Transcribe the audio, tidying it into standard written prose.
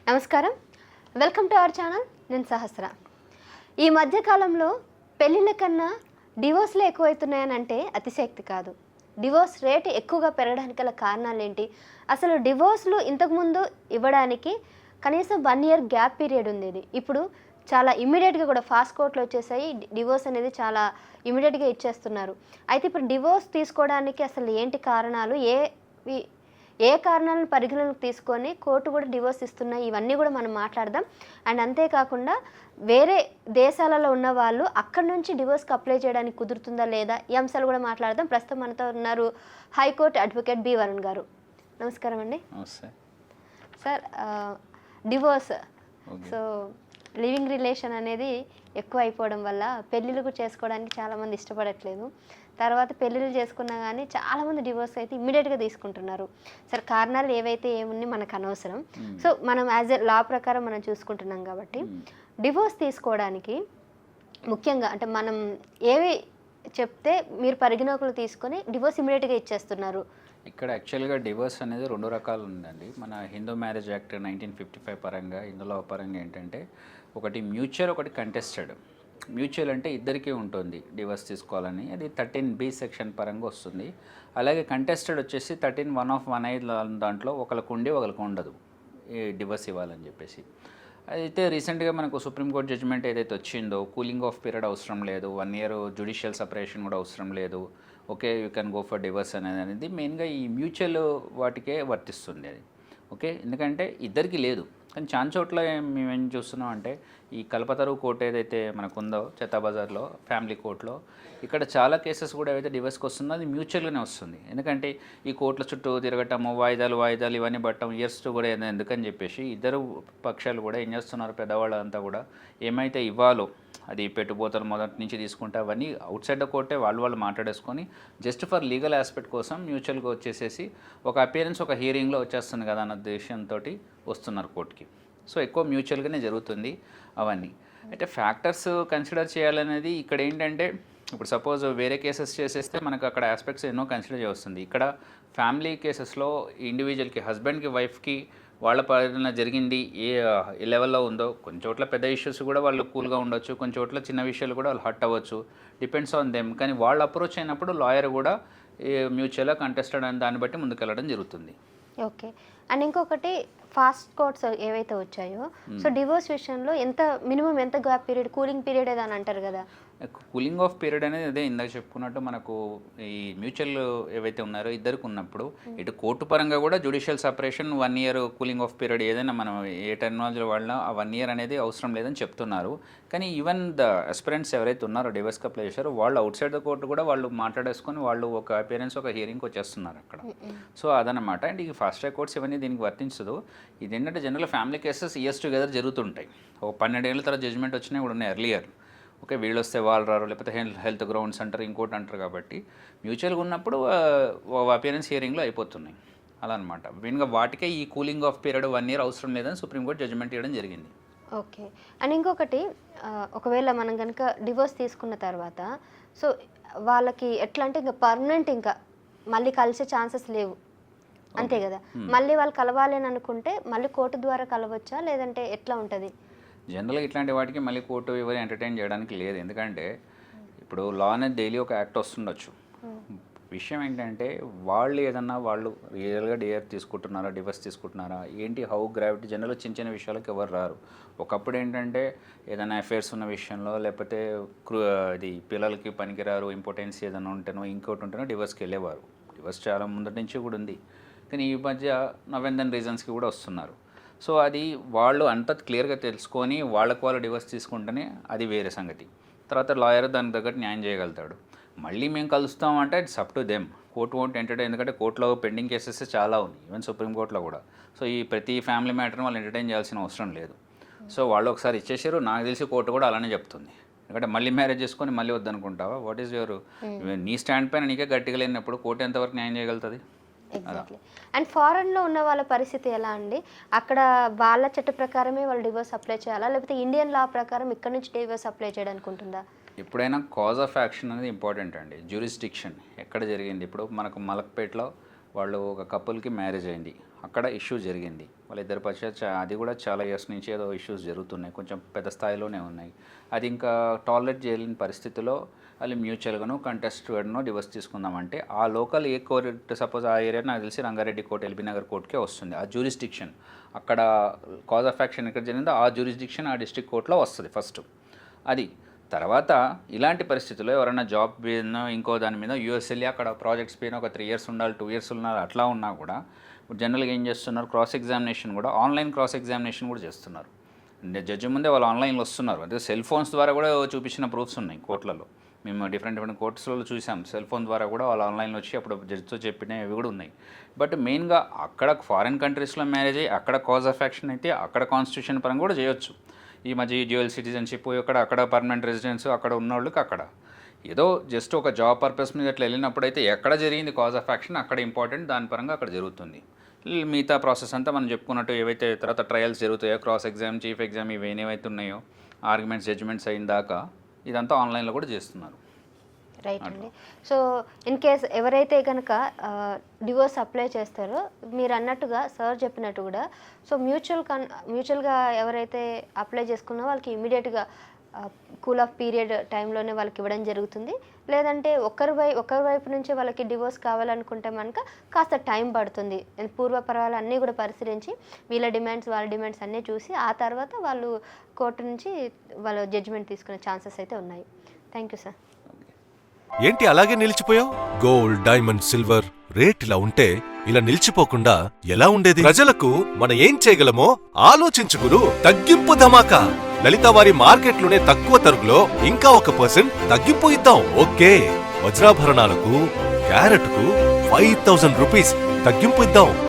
నమస్కారం, welcome to our channel. నేను సహస్ర. ఈ మధ్యకాలంలో పెళ్ళిళ్ళ కన్నా డివోర్స్లు ఎక్కువవుతున్నాయని అంటే అతిశక్తి కాదు. డివోర్స్ రేటు ఎక్కువగా పెరగడానికి గల కారణాలు ఏంటి? అసలు డివోర్స్లు ఇంతకుముందు ఇవ్వడానికి కనీసం 1 ఇయర్ గ్యాప్ పీరియడ్ ఉండేది. ఇప్పుడు చాలా ఇమ్మీడియట్గా కూడా ఫాస్ట్ కోర్టులు వచ్చేసాయి. డివోర్స్ అనేది చాలా ఇమ్మీడియట్గా ఇచ్చేస్తున్నారు. అయితే ఇప్పుడు డివోర్స్ తీసుకోవడానికి అసలు ఏంటి కారణాలు, ఏ కారణాలను పరిగణలోకి తీసుకొని కోర్టు కూడా డివోర్స్ ఇస్తున్నాయి, ఇవన్నీ కూడా మనం మాట్లాడదాం. అండ్ అంతేకాకుండా వేరే దేశాలలో ఉన్న వాళ్ళు అక్కడి నుంచి డివోర్స్కి అప్లై చేయడానికి కుదురుతుందా లేదా, ఈ అంశాలు కూడా మాట్లాడదాం. ప్రస్తుతం మనతో ఉన్నారు హైకోర్టు అడ్వకేట్ బి వరుణ్ గారు. నమస్కారం అండి. Sir, divorce, so living relation అనేది ఎక్కువ అయిపోవడం వల్ల పెళ్ళిళ్ళు చేసుకోవడానికి చాలామంది ఇష్టపడట్లేదు. తర్వాత పెళ్ళిళ్ళు చేసుకున్నా కానీ చాలామంది డివోర్స్ అయితే ఇమ్మీడియట్గా తీసుకుంటున్నారు. సరే, కారణాలు ఏవైతే ఏమున్నాయి మనకు అనవసరం. సో మనం యాజ్ ఎ లా ప్రకారం మనం చూసుకుంటున్నాం కాబట్టి డివోర్స్ తీసుకోవడానికి ముఖ్యంగా అంటే మనం ఏవి చెప్తే మీరు పరిగణలోకి తీసుకొని డివోర్స్ ఇమ్మీడియట్గా ఇచ్చేస్తున్నారు? ఇక్కడ యాక్చువల్గా డివోర్స్ అనేది 2 రకాలు ఉందండి. మన హిందూ మ్యారేజ్ యాక్ట్ 1955 పరంగా, హిందులో పరంగా ఏంటంటే ఒకటి మ్యూచువల్, ఒకటి కంటెస్టెడ్. మ్యూచువల్ అంటే ఇద్దరికీ ఉంటుంది డివోర్స్ తీసుకోవాలని, అది 13B సెక్షన్ పరంగా వస్తుంది. అలాగే కంటెస్టెడ్ వచ్చేసి 13(1)(1) దాంట్లో ఒకరికి ఉండి ఒకరికి ఉండదు ఈ డివోర్స్ ఇవ్వాలని చెప్పేసి. అయితే రీసెంట్గా మనకు సుప్రీంకోర్టు జడ్జిమెంట్ ఏదైతే వచ్చిందో, కూలింగ్ ఆఫ్ పీరియడ్ అవసరం లేదు, 1 ఇయర్ జ్యుడిషియల్ సపరేషన్ కూడా అవసరం లేదు, okay you can go for divorce అనేది మెయిన్గా ఈ మ్యూచువల్ వాటికే వర్తిస్తుంది అది. ఓకే, ఎందుకంటే ఇద్దరికి లేదు. కానీ చాలా చోట్ల మేమేం చూస్తున్నాం అంటే ఈ కల్పతరువు కోర్టు ఏదైతే మనకు ఉందో చెత్తాబజార్లో ఫ్యామిలీ కోర్టులో, ఇక్కడ చాలా కేసెస్ కూడా ఏవైతే డివోర్స్కి వస్తుందో అది మ్యూచువల్గానే వస్తుంది. ఎందుకంటే ఈ కోర్టుల చుట్టూ తిరగటము, వాయిదాలు ఇవన్నీ పట్టడం, ఇయర్స్ కూడా ఎందుకని చెప్పేసి ఇద్దరు పక్షాలు కూడా ఏం చేస్తున్నారు, పెద్దవాళ్ళంతా కూడా ఏమైతే ఇవ్వాలో అది పెట్టుబోతలు మొదటి నుంచి తీసుకుంటే అవన్నీ అవుట్ సైడ్ ద కోర్టే వాళ్ళు మాట్లాడేసుకొని జస్ట్ ఫర్ లీగల్ ఆస్పెక్ట్ కోసం మ్యూచువల్గా వచ్చేసేసి ఒక అపియరెన్స్ ఒక హియరింగ్లో వచ్చేస్తుంది కదా అన్న ఉద్దేశంతో వస్తున్నారు కోర్టుకి. సో ఎక్కువ మ్యూచువల్గానే జరుగుతుంది అవన్నీ. అయితే ఫ్యాక్టర్స్ కన్సిడర్ చేయాలనేది ఇక్కడ ఏంటంటే, ఇప్పుడు సపోజ్ వేరే కేసెస్ చేసేస్తే మనకు అక్కడ ఆస్పెక్ట్స్ ఎన్నో కన్సిడర్ చేస్తుంది. ఇక్కడ ఫ్యామిలీ కేసెస్లో ఇండివిజువల్కి, హస్బెండ్కి, వైఫ్కి వాళ్ళ పరిధిలో జరిగింది ఏ లెవెల్లో ఉందో, కొన్ని చోట్ల పెద్ద ఇష్యూస్ కూడా వాళ్ళు కూల్గా ఉండొచ్చు, కొన్ని చోట్ల చిన్న విషయాలు కూడా వాళ్ళు హర్ట్ అవ్వచ్చు, డిపెండ్స్ ఆన్ దెమ్. కానీ వాళ్ళు అప్రోచ్ అయినప్పుడు లాయర్ కూడా మ్యూచువల్గా కంటెస్టెడ్ అని దాన్ని బట్టి ముందుకెళ్ళడం జరుగుతుంది. ఓకే. అండ్ ఇంకొకటి ఫాస్ట్ కోర్ట్స్ ఏవైతే వచ్చాయో, సో డివోర్స్ విషయంలో ఎంత మినిమం ఎంత గ్యాప్ పీరియడ్, కూలింగ్ పీరియడ్ ఏదని అంటారు కదా, కూలింగ్ ఆఫ్ పీరియడ్ అనేది అదే ఇందాక చెప్పుకున్నట్టు మనకు ఈ మ్యూచువల్ ఏవైతే ఉన్నారో ఇద్దరికి ఉన్నప్పుడు ఇటు కోర్టు పరంగా కూడా judicial separation 1 year cooling of period ఏదైనా మనం ఏ టెక్నాలజీ వాడినా ఆ 1 ఇయర్ అనేది అవసరం లేదని చెప్తున్నారు. కానీ ఈవెన్ ద అస్పిరెంట్స్ ఎవరైతే ఉన్నారో డివోర్స్కి అప్లై చేశారో వాళ్ళు అవుట్ సైడ్ ద కోర్టు కూడా వాళ్ళు మాట్లాడేసుకొని వాళ్ళు ఒక అపియరెన్స్ ఒక హియరింగ్కి వచ్చేస్తున్నారు అక్కడ. సో అదనమాట. అండ్ ఈ ఫాస్ట్ ట్రాక్ కోర్ట్స్ ఇవన్నీ దీనికి వర్తించదు. ఇది ఏంటంటే general family cases years together జరుగుతుంటాయి. ఒక 12 ఏళ్ళ తర్వాత జడ్జిమెంట్ వచ్చినాయి కూడా ఉన్నాయి ఎర్లియర్. ఓకే, వీళ్ళు వస్తే వాళ్ళు రారు, లేకపోతే హెల్త్ గ్రౌండ్స్ అంటారు, ఇంకోటి అంటారు. కాబట్టి మ్యూచువల్గా ఉన్నప్పుడు అపియరెన్స్ హియరింగ్లో అయిపోతున్నాయి అలా అనమాట. మెయిన్గా వాటికే ఈ కూలింగ్ ఆఫ్ పీరియడ్ 1 ఇయర్ అవసరం లేదని సుప్రీంకోర్టు జడ్జిమెంట్ ఇవ్వడం జరిగింది. ఓకే. అండ్ ఇంకొకటి, ఒకవేళ మనం కనుక డివోర్స్ తీసుకున్న తర్వాత సో వాళ్ళకి ఎట్లా అంటే ఇంకా పర్మనెంట్ ఇంకా మళ్ళీ కలిసే ఛాన్సెస్ లేవు, అంతే కదా? మళ్ళీ వాళ్ళు కలవాలి అని అనుకుంటే మళ్ళీ కోర్టు ద్వారా కలవచ్చా, లేదంటే ఎట్లా ఉంటుంది? జనరల్గా ఇట్లాంటి వాటికి మళ్ళీ కోర్టు ఎవరు ఎంటర్టైన్ చేయడానికి లేదు. ఎందుకంటే ఇప్పుడు లా అనేది డైలీ ఒక యాక్ట్ వస్తుండొచ్చు. విషయం ఏంటంటే వాళ్ళు ఏదన్నా వాళ్ళు రియల్గా డివోర్స్ తీసుకుంటున్నారా ఏంటి, హౌ గ్రావిటీ, జనరల్గా చిన్న చిన్న విషయాలకు ఎవరు రారు. ఒకప్పుడు ఏంటంటే ఏదైనా అఫేర్స్ ఉన్న విషయంలో, లేకపోతే ఇది పిల్లలకి పనికిరారు, ఇంపార్టెన్స్ ఏదైనా ఉంటేనో ఇంకోటి ఉంటేనో డివోర్స్కి వెళ్ళేవారు. డివోర్స్ చాలా ముందటి నుంచి కూడా ఉంది. కానీ ఈ మధ్య నవెందన్ రీజన్స్కి కూడా వస్తున్నారు. సో అది వాళ్ళు అంత క్లియర్గా తెలుసుకొని వాళ్ళకు వాళ్ళు డివోర్స్ తీసుకుంటేనే అది వేరే సంగతి. తర్వాత లాయర్ దానికి తగ్గట్టు న్యాయం చేయగలుగుతాడు. మళ్ళీ మేము కలుస్తామంటే it's up to them. Court won't entertain, ఎందుకంటే కోర్టులో పెండింగ్ కేసెస్ చాలా ఉన్నాయి, ఈవెన్ సుప్రీంకోర్టులో కూడా. సో ఈ ప్రతి ఫ్యామిలీ మ్యాటర్ని వాళ్ళు ఎంటర్టైన్ చేయాల్సిన అవసరం లేదు. సో వాళ్ళు ఒకసారి ఇచ్చేసారు, నాకు తెలిసి కోర్టు కూడా అలానే చెప్తుంది. ఎందుకంటే మళ్ళీ మ్యారేజ్ చేసుకొని మళ్ళీ వద్దనుకుంటావా? వాట్ ఈస్ యువర్, నీ స్టాండ్ పైన నీకే గట్టిగా లేనప్పుడు కోర్టు ఎంతవరకు న్యాయం చేయగలుగుతుంది? ఎగ్జాక్ట్లీ. అండ్ ఫారెన్లో ఉన్న వాళ్ళ పరిస్థితి ఎలా అండి? అక్కడ వాళ్ళ చట్ట ప్రకారమే వాళ్ళు డివోర్స్ అప్లై చేయాలా, లేకపోతే ఇండియన్ లా ప్రకారం ఇక్కడ నుంచి డివోర్స్ అప్లై చేయడానికి ఉంటుందా? ఎప్పుడైనా కాజ్ ఆఫ్ యాక్షన్ అనేది ఇంపార్టెంట్ అండి. జ్యూరిస్డిక్షన్ ఎక్కడ జరిగింది. ఇప్పుడు మనకు మలక్పేటలో వాళ్ళు ఒక కపుల్కి మ్యారేజ్ అయింది, అక్కడ ఇష్యూ జరిగింది, వాళ్ళిద్దరి పక్ష అది కూడా చాలా ఇయర్స్ నుంచి ఏదో ఇష్యూస్ జరుగుతున్నాయి, కొంచెం పెద్ద స్థాయిలోనే ఉన్నాయి. అది ఇంకా టాలరేట్ చేయలేని పరిస్థితిలో వాళ్ళు మ్యూచువల్గాను కంటెస్టెడ్ను డివోర్స్ తీసుకుందామంటే ఆ లోకల్ ఏ కోర్ట్, సపోజ్ ఆ ఏరియా నాకు తెలిసి రంగారెడ్డి కోర్ట్, ఎల్బీ నగర్ కోర్టుకే వస్తుంది. ఆ జ్యూరిస్డిక్షన్ అక్కడ కాజ్ ఆఫ్ యాక్షన్ ఎక్కడ జరిగిందో ఆ జ్యూరిస్డిక్షన్ ఆ డిస్ట్రిక్ట్ కోర్టులో వస్తుంది ఫస్ట్. అది తర్వాత ఇలాంటి పరిస్థితుల్లో ఎవరైనా జాబ్ మీద ఇంకో దాని మీద యూఎస్ వెళ్ళి అక్కడ ప్రాజెక్ట్స్ పైన ఒక 3 years ఉండాలి, 2 years ఉండాలి, అట్లా ఉన్నా కూడా జనరల్గా ఏం చేస్తున్నారు, క్రాస్ ఎగ్జామినేషన్ కూడా ఆన్లైన్ క్రాస్ ఎగ్జామినేషన్ కూడా చేస్తున్నారు. జడ్జి ముందే వాళ్ళు ఆన్లైన్లో వస్తున్నారు. అదే సెల్ ఫోన్స్ ద్వారా కూడా చూపించిన ప్రూఫ్స్ ఉన్నాయి కోర్టులలో. మేము డిఫరెంట్ కోర్ట్స్లో చూసాం, సెల్ ఫోన్ ద్వారా కూడా వాళ్ళు ఆన్లైన్లో వచ్చి అప్పుడు జడ్జితో చెప్పినవి కూడా ఉన్నాయి. బట్ మెయిన్గా అక్కడ ఫారిన్ కంట్రీస్లో మ్యారేజ్ అయ్యి అక్కడ కాజ్ ఆఫ్ యాక్షన్ అయితే అక్కడ కాన్స్టిట్యూషన్ పరంగా కూడా చేయొచ్చు. ఈ మధ్య డ్యూయల్ సిటిజన్షిప్ అక్కడ పర్మనెంట్ రెసిడెన్స్ అక్కడ ఉన్నోళ్ళకి అక్కడ ఏదో జస్ట్ ఒక జాబ్ పర్పస్ మీద అట్లా వెళ్ళినప్పుడు అయితే ఎక్కడ జరిగింది కాజ్ ఆఫ్ యాక్షన్ అక్కడ ఇంపార్టెంట్, దాని పరంగా అక్కడ జరుగుతుంది. మిగతా ప్రాసెస్ అంతా మనం చెప్పుకున్నట్టు ఏవైతే తర్వాత ట్రయల్స్ జరుగుతాయో, క్రాస్ ఎగ్జామ్, చీఫ్ ఎగ్జామ్, ఇవి ఏవైతే ఉన్నాయో, ఆర్గ్యుమెంట్స్, జడ్జిమెంట్స్ అయిన దాకా ఇదంతా ఆన్లైన్లో కూడా చేస్తున్నారు. రైట్ అండి. సో ఇన్ కేస్ ఎవరైతే కనుక డివోర్స్ అప్లై చేస్తారో మీరు అన్నట్టుగా సార్ చెప్పినట్టు కూడా సో మ్యూచువల్గా ఎవరైతే అప్లై చేసుకున్నారో వాళ్ళకి ఇమీడియట్గా కూల్ ఆఫ్ పీరియడ్ టైంలోనే వాళ్ళకి ఇవ్వడం జరుగుతుంది. లేదంటే ఒకరి వైపు నుంచి వాళ్ళకి డివోర్స్ కావాలనుకుంటే కనుక కాస్త టైం పడుతుంది. పూర్వపరాలు అన్నీ కూడా పరిశీలించి వీళ్ళ డిమాండ్స్ వాళ్ళ డిమాండ్స్ అన్నీ చూసి ఆ తర్వాత వాళ్ళు కోర్టు నుంచి వాళ్ళు జడ్జిమెంట్ తీసుకునే ఛాన్సెస్ అయితే ఉన్నాయి. Thank you sir. ఏంటి అలాగే నిలిచిపోయావు? గోల్డ్, డైమండ్, సిల్వర్ రేట్ ఇలా ఉంటే ఇలా నిలిచిపోకుండా ఎలా ఉండేది? ప్రజలకు మనం ఏం చేయగలమో ఆలోచించు గురు. తగ్గింపు ధమాకా. లలిత వారి మార్కెట్లోనే తక్కువ తరుగులో ఇంకా 1% తగ్గింపు ఇద్దాం. ఓకే, వజ్రాభరణాలకు క్యారెట్ కు 5000 రూపీస్ తగ్గింపు ఇద్దాం.